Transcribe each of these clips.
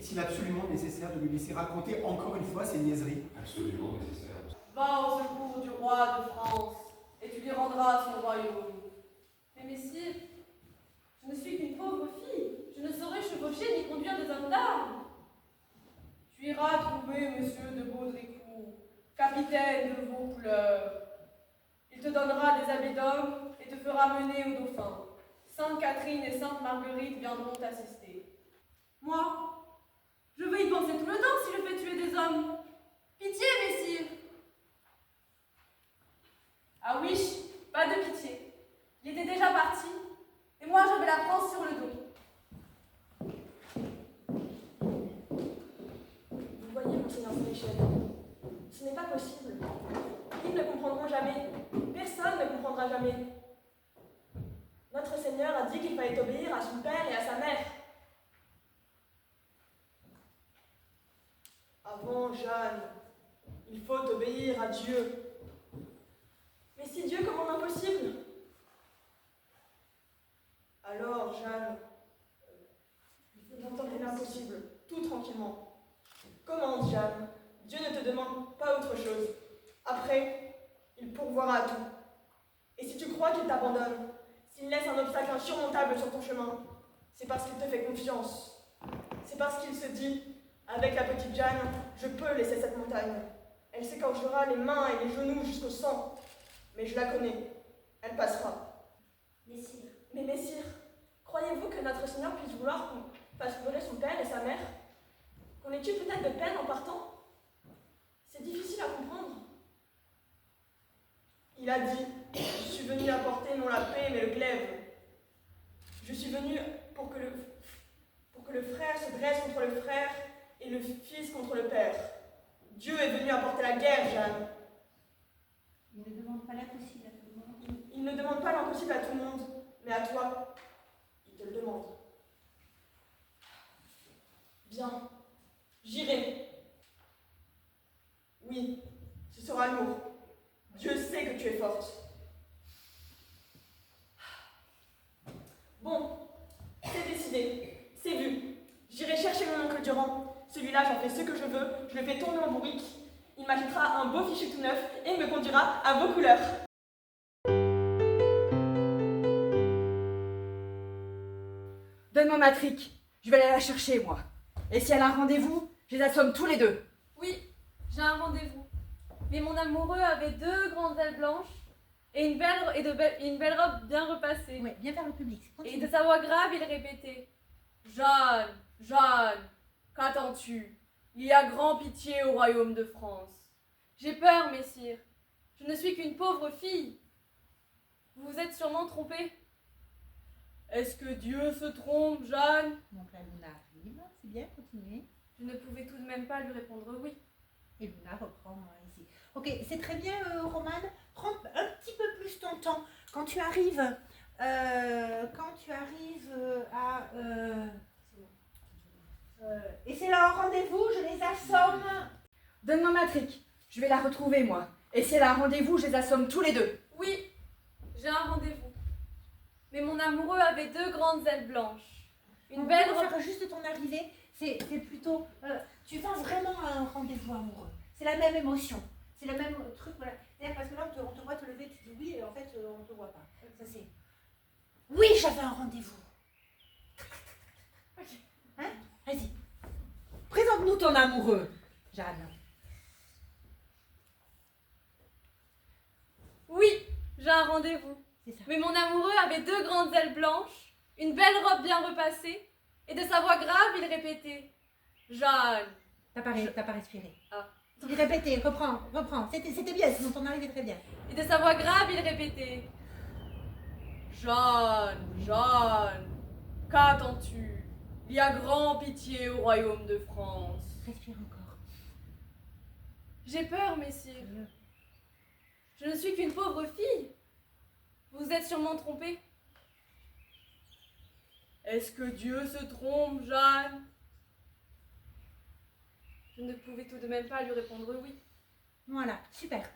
Est-il absolument nécessaire de lui laisser raconter encore une fois ces niaiseries? Absolument nécessaire. Va au secours du roi de France, et tu lui rendras son royaume. Mais messire, je ne suis qu'une pauvre fille, je ne saurais chevaucher ni conduire des hommes d'armes. Tu iras trouver monsieur de Baudricourt, capitaine de vos couleurs. Il te donnera des habits d'homme et te fera mener au dauphin. Sainte Catherine et Sainte Marguerite viendront t'assister. Moi, je veux y penser tout le temps si je fais tuer des hommes. Pitié, messire. Ah oui, pas de pitié. Il était déjà parti, et moi je vais la prendre sur le dos. Vous voyez, monseigneur Sénéchal, ce n'est pas possible. Ils ne comprendront jamais. Personne ne comprendra jamais. Notre Seigneur a dit qu'il fallait obéir à son père et à sa mère. Avant, Jeanne, il faut obéir à Dieu. Mais si Dieu commande l'impossible, alors, Jeanne, vous entendez l'impossible, tout tranquillement. Commande, Jeanne. Dieu ne te demande pas autre chose. Après, il pourvoira à tout. Et si tu crois qu'il t'abandonne, s'il laisse un obstacle insurmontable sur ton chemin, c'est parce qu'il te fait confiance. C'est parce qu'il se dit, avec la petite Jeanne, je peux laisser cette montagne. Elle s'écorchera les mains et les genoux jusqu'au sang. Mais je la connais. Elle passera. Messire, Mais messire, croyez-vous que notre Seigneur puisse vouloir qu'on fasse brûler son père et sa mère? Qu'on les tue peut-être de peine en partant? C'est difficile à comprendre. Il a dit, je suis venu apporter non la paix mais le glaive. Je suis venu pour que le frère se dresse contre le frère et le fils contre le père. Dieu est venu apporter la guerre, Jeanne. il ne demande pas l'impossible à tout le monde. Il ne demande pas l'impossible à tout le monde, mais à toi, il te le demande. Bien, j'irai. Oui, ce sera lourd. Dieu sait que tu es forte. Bon, c'est décidé, c'est vu. J'irai chercher mon oncle Durand. Celui-là, j'en fais ce que je veux, je le fais tomber en bourrique. Il m'achètera un beau fichu tout neuf et il me conduira à vos couleurs. Donne-moi ma trique, je vais aller la chercher, moi. Et si elle a un rendez-vous, je les assomme tous les deux. Oui, j'ai un rendez-vous. Mais mon amoureux avait 2 grandes ailes blanches et une belle robe bien repassée. Ouais, viens vers le public. Et Continue. de sa voix grave, il répétait: Jeanne, Jeanne, qu'attends-tu? Il y a grand pitié au royaume de France. J'ai peur, messire. Je ne suis qu'une pauvre fille. Vous vous êtes sûrement trompée. Est-ce que Dieu se trompe, Jeanne? Donc là, Luna arrive. C'est bien, continuez. Je ne pouvais tout de même pas lui répondre oui. Et Luna reprend ici. Ok, c'est très bien, Romane. Prends un petit peu plus ton temps. Quand tu arrives à... et c'est là un rendez-vous, je les assomme. Donne-moi ma trique, je vais la retrouver, moi. Et si elle a un rendez-vous, je les assomme tous les deux. Oui, j'ai un rendez-vous. Mais mon amoureux avait 2 grandes ailes blanches. Une belle robe. Faire juste ton arrivée, c'est plutôt... tu vas vraiment à un rendez-vous amoureux. C'est la même émotion. C'est le même truc, voilà. C'est-à-dire parce que là, on te voit te lever, tu dis oui, et en fait, on ne te voit pas. Ça, c'est... Oui, j'avais un rendez-vous. Ok. Hein? Vas-y. Présente-nous ton amoureux, Jeanne. Oui, j'ai un rendez-vous. C'est ça. Mais mon amoureux avait 2 grandes ailes blanches, une belle robe bien repassée, et de sa voix grave, il répétait: Jeanne. T'as pas respiré. Ah. Il répétait, reprends. C'était bien, sinon ton arrivée très bien. Et de sa voix grave, il répétait: Jeanne, Jeanne, qu'attends-tu? Il y a grand pitié au royaume de France. Respire encore. J'ai peur, messire. Je ne suis qu'une pauvre fille. Vous vous êtes sûrement trompée. Est-ce que Dieu se trompe, Jeanne? Je ne pouvais tout de même pas lui répondre oui. Voilà, super,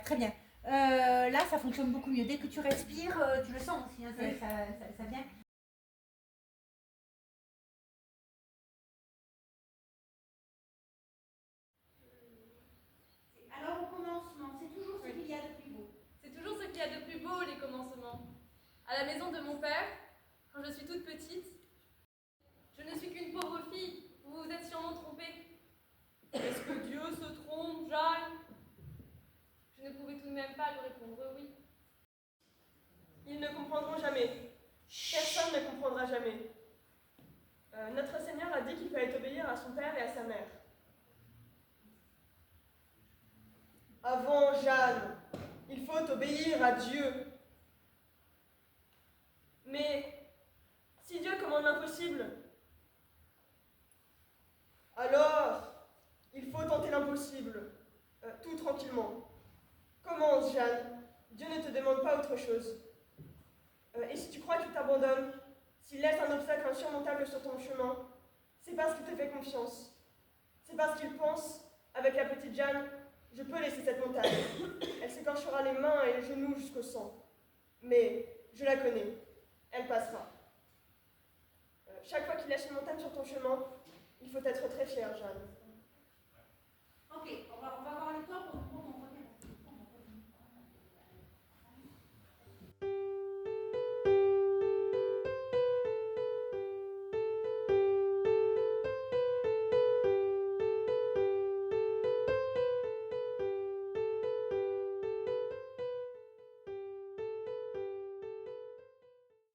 très bien. Là, ça fonctionne beaucoup mieux. Dès que tu respires, tu le sens aussi, hein, ça vient. y a de plus beau les commencements. À la maison de mon père, quand je suis toute petite, je ne suis qu'une pauvre fille, vous vous êtes sûrement trompée. Est-ce que Dieu se trompe, Jeanne? Je ne pouvais tout de même pas lui répondre oui. Ils ne comprendront jamais. Personne ne comprendra jamais. Notre Seigneur a dit qu'il fallait obéir à son père et à sa mère. Avant Jeanne, il faut obéir à Dieu. Mais si Dieu commande l'impossible, alors il faut tenter l'impossible, tout tranquillement. Commence, Jeanne. Dieu ne te demande pas autre chose. Et si tu crois qu'il t'abandonne, s'il laisse un obstacle insurmontable sur ton chemin, c'est parce qu'il te fait confiance. C'est parce qu'il pense, avec la petite Jeanne, je peux laisser cette montagne. Elle s'écorchera les mains et les genoux jusqu'au sang. Mais je la connais. Elle passera. Chaque fois qu'il laisse une montagne sur ton chemin, il faut être très fier, Jeanne.